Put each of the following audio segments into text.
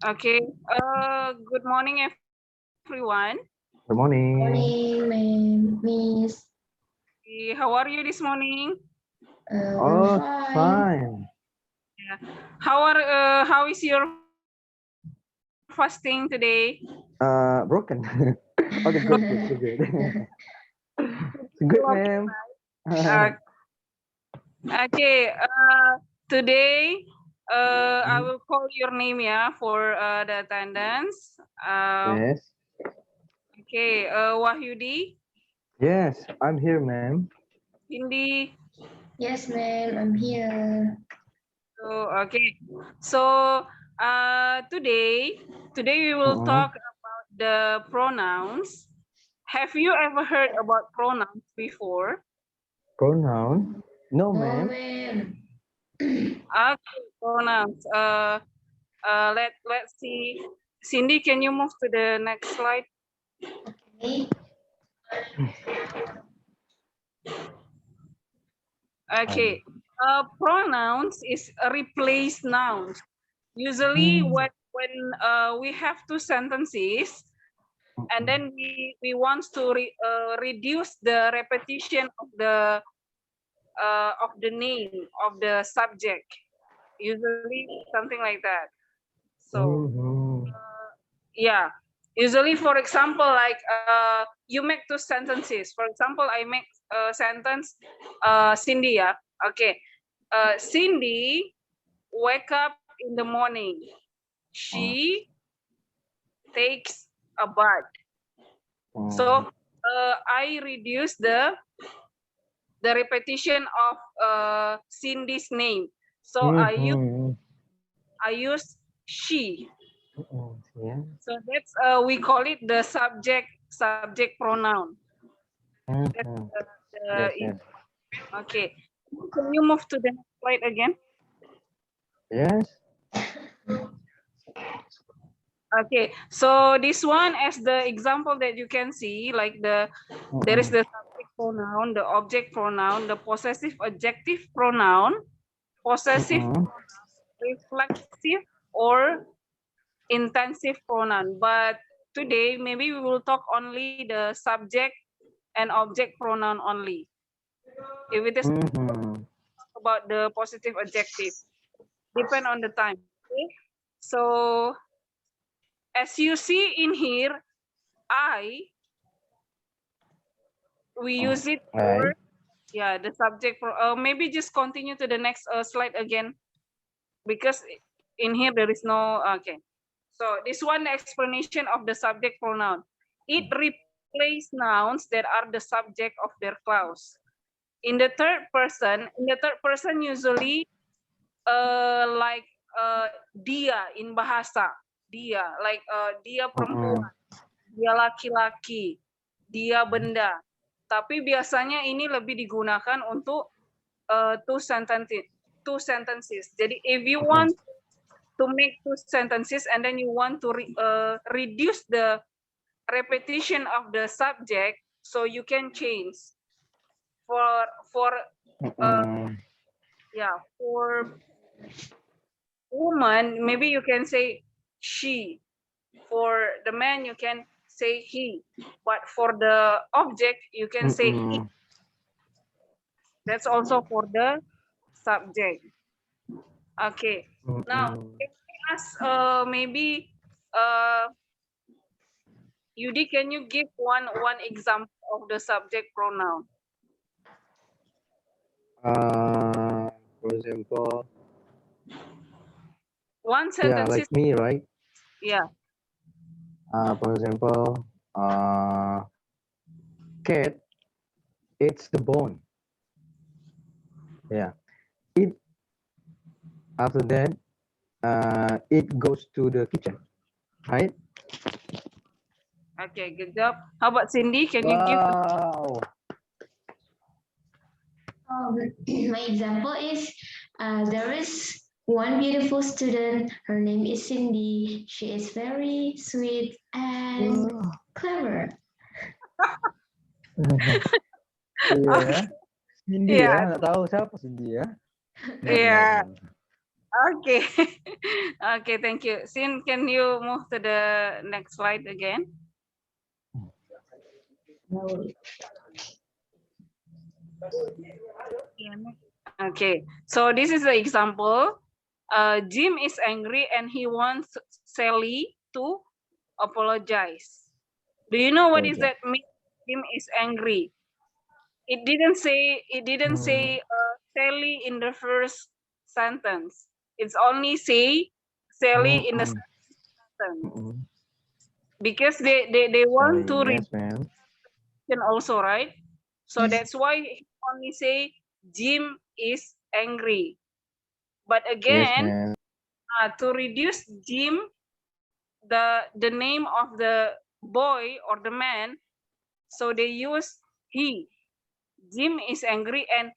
Okay. Good morning, everyone. Good morning. Morning, Miss. How are you this morning? Oh, Fine. fine. Yeah. How is your fasting today? Broken. Okay, good. Good, ma'am. Uh, okay. Today, I will call your name, yeah, for the attendance. Yes. Okay. Wahyudi, Yes, I'm here, ma'am. Cindy. Yes, ma'am, I'm here. Okay. So, today we will talk about the pronouns. Have you ever heard about pronouns before? Pronoun? No, No, ma'am. ma'am. Okay, pronouns. Let's see. Cindy, can you move to the next slide? Okay. Okay. Pronouns is a replace nouns. Usually, when we have two sentences, and then we want to reduce the repetition of the name of the subject, usually something like that. So yeah, usually, for example, like you make two sentences. For example, I make a sentence, Cindy, yeah. Okay. Cindy wake up in the morning. She takes a bath. So I reduce the repetition of Cindy's name. So I use she. Yeah. So that's we call it the subject pronoun. That's Yes, yes. okay. Can you move to the next slide again? Yes. Okay. So this one, as the example that you can see, like there is the subject pronoun, the object pronoun, the possessive adjective pronoun, possessive, reflexive, or intensive pronoun. But today, maybe we will talk only the subject and object pronoun only. If it is about the positive adjective, depend on the time. Okay? So as you see in here, I, we use it for, yeah, the subject. Maybe just continue to the next slide again, because in here there is no, okay. So this one explanation of the subject pronoun. It replaces nouns that are the subject of their clause. In the third person usually like dia in bahasa, dia like dia perempuan, dia laki-laki, dia benda. Tapi biasanya ini lebih digunakan untuk two sentences. Jadi if you want to make two sentences and then you want to reduce the repetition of the subject, so you can change for yeah, for woman maybe you can say she, for the man you can say he, but for the object you can say it. That's also for the subject. Okay. Now can I ask maybe uh Yudi, can you give one example of the subject pronoun? For example, One yeah, sentence like is, me, right? yeah. For example, cat eats the bone. Yeah. It after that, it goes to the kitchen, right? Okay, good job. How about Cindy? Can you give? Wow. My example is there is one beautiful student. Her name is Cindy. She is very sweet and clever. Iya ya. Cindy ya, Yeah, nggak tahu siapa Cindy ya. yeah. Okay. Okay, thank you. Sin, can you move to the next slide again? Okay, so this is the example. Jim is angry and he wants Sally to apologize. Do you know what is that mean? Jim is angry. It didn't say Sally in the first sentence. It's only say Sally in the second sentence because they want to read Yes, ma'am. also, right? So Yes. that's why he only say Jim is angry. But Yes, again, ma'am. to reduce Jim, the name of the boy or the man, so they use he. Jim is angry and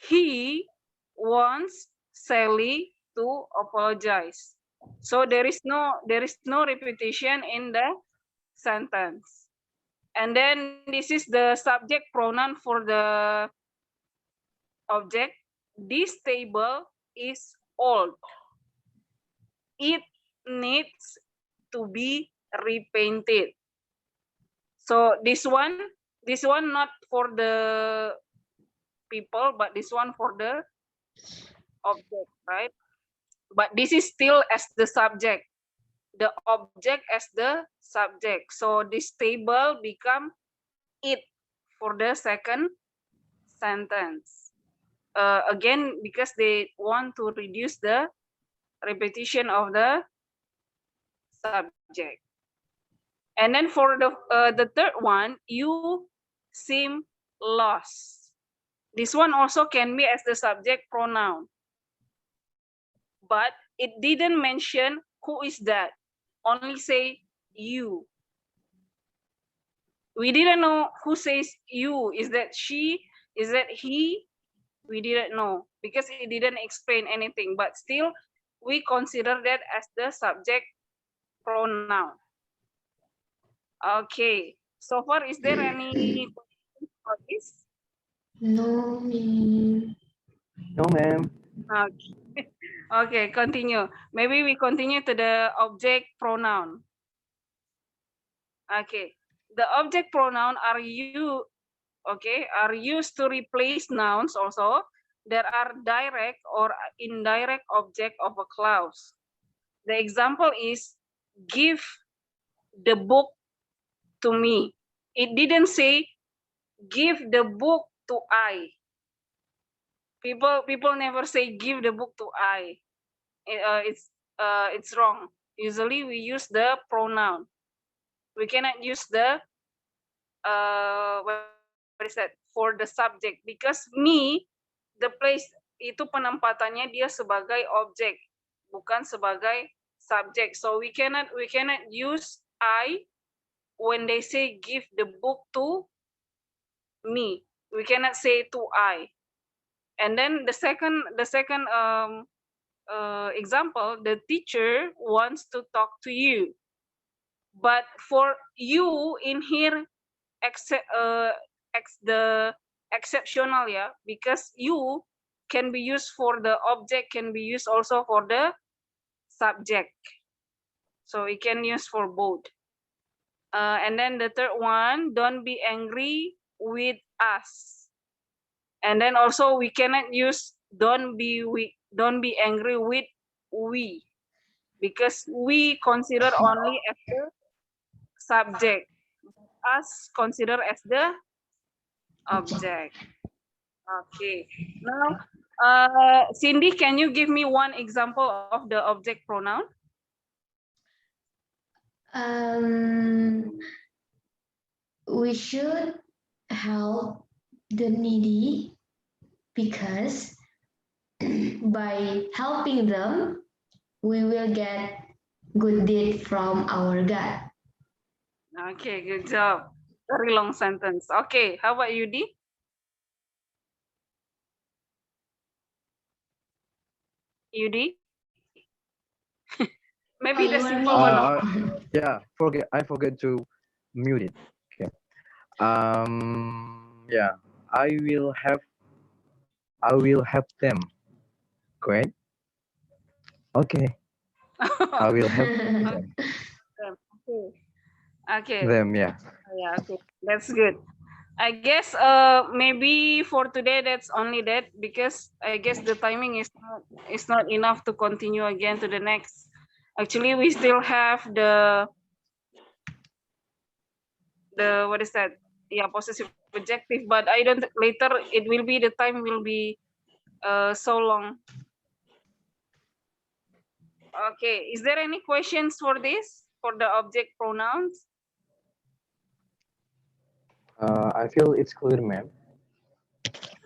he wants Sally to apologize. So there is no repetition in the sentence. And then this is the subject pronoun for the object. This table is old. It needs to be repainted. So this one not for the people, but this one for the object, right? But this is still as the subject, the object as the subject. So this table become it for the second sentence. Again, because they want to reduce the repetition of the subject. And then for the third one, you seem lost. This one also can be as the subject pronoun, but it didn't mention who is that. Only say you. We didn't know who says you. Is that she? Is that he? We didn't know because it didn't explain anything. But still, we consider that as the subject pronoun. Okay. So far, is there any questions for this? No, ma'am. No, ma'am. Okay. Okay, continue. Maybe we continue to the object pronoun. Okay. The object pronoun are used to replace nouns also. There are direct or indirect object of a clause. The example is give the book to me. It didn't say give the book to I. People never say give the book to I. It's wrong. Usually we use the pronoun. We cannot use the what is that for the subject because me the place itu penempatannya dia sebagai objek bukan sebagai subject. So we cannot use I when they say give the book to me. We cannot say to I. And then the second example, the teacher wants to talk to you. But for you in here, the exceptional, yeah, because you can be used for the object, can be used also for the subject. So we can use for both. And then the third one, don't be angry with us. And then also we cannot use don't be angry with we, because we consider only as the subject, us consider as the object. Okay. Now, Cindy, can you give me one example of the object pronoun? We should help the needy because by helping them, we will get good deed from our God. Okay, good job. Very long sentence. Okay, how about you, Di? Yudi? Maybe the You are simple one. Yeah, I forget to mute it. Okay. Yeah, I will have them. Correct. Okay, I will help them. Okay. Okay. Them, yeah. Yeah, okay. That's good. I guess maybe for today that's only that, because I guess the timing is not enough to continue again to the next. Actually, we still have the what is that? Yeah, possessive adjective, but I don't later it will be the time will be so long. Okay, is there any questions for this for the object pronouns? I feel it's clear, ma'am.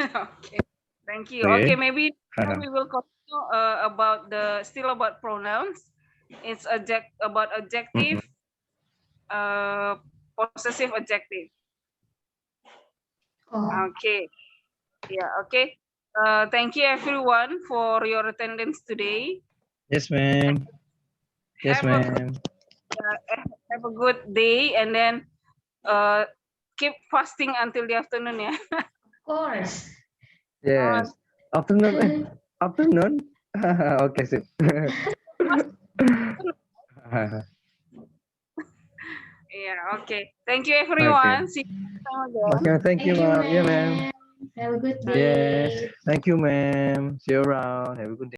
Okay, thank you. Okay. Okay, maybe now we will continue about the still about pronouns. It's about adjective, possessive adjective. Oh, Okay, yeah, okay. Thank you everyone for your attendance today. Yes, ma'am. Yes, Have a good, ma'am. have a good day, and then uh, keep fasting until the afternoon, yeah. of course. Yes. Afternoon. Afternoon. Okay, sip. Yeah, okay. Thank you Okay. everyone. See you next time again. Okay, thank you, Thank you, ma'am. Yeah, ma'am. ma'am. Have a good Yes. day. Thank you, ma'am. See you around. Have a good day.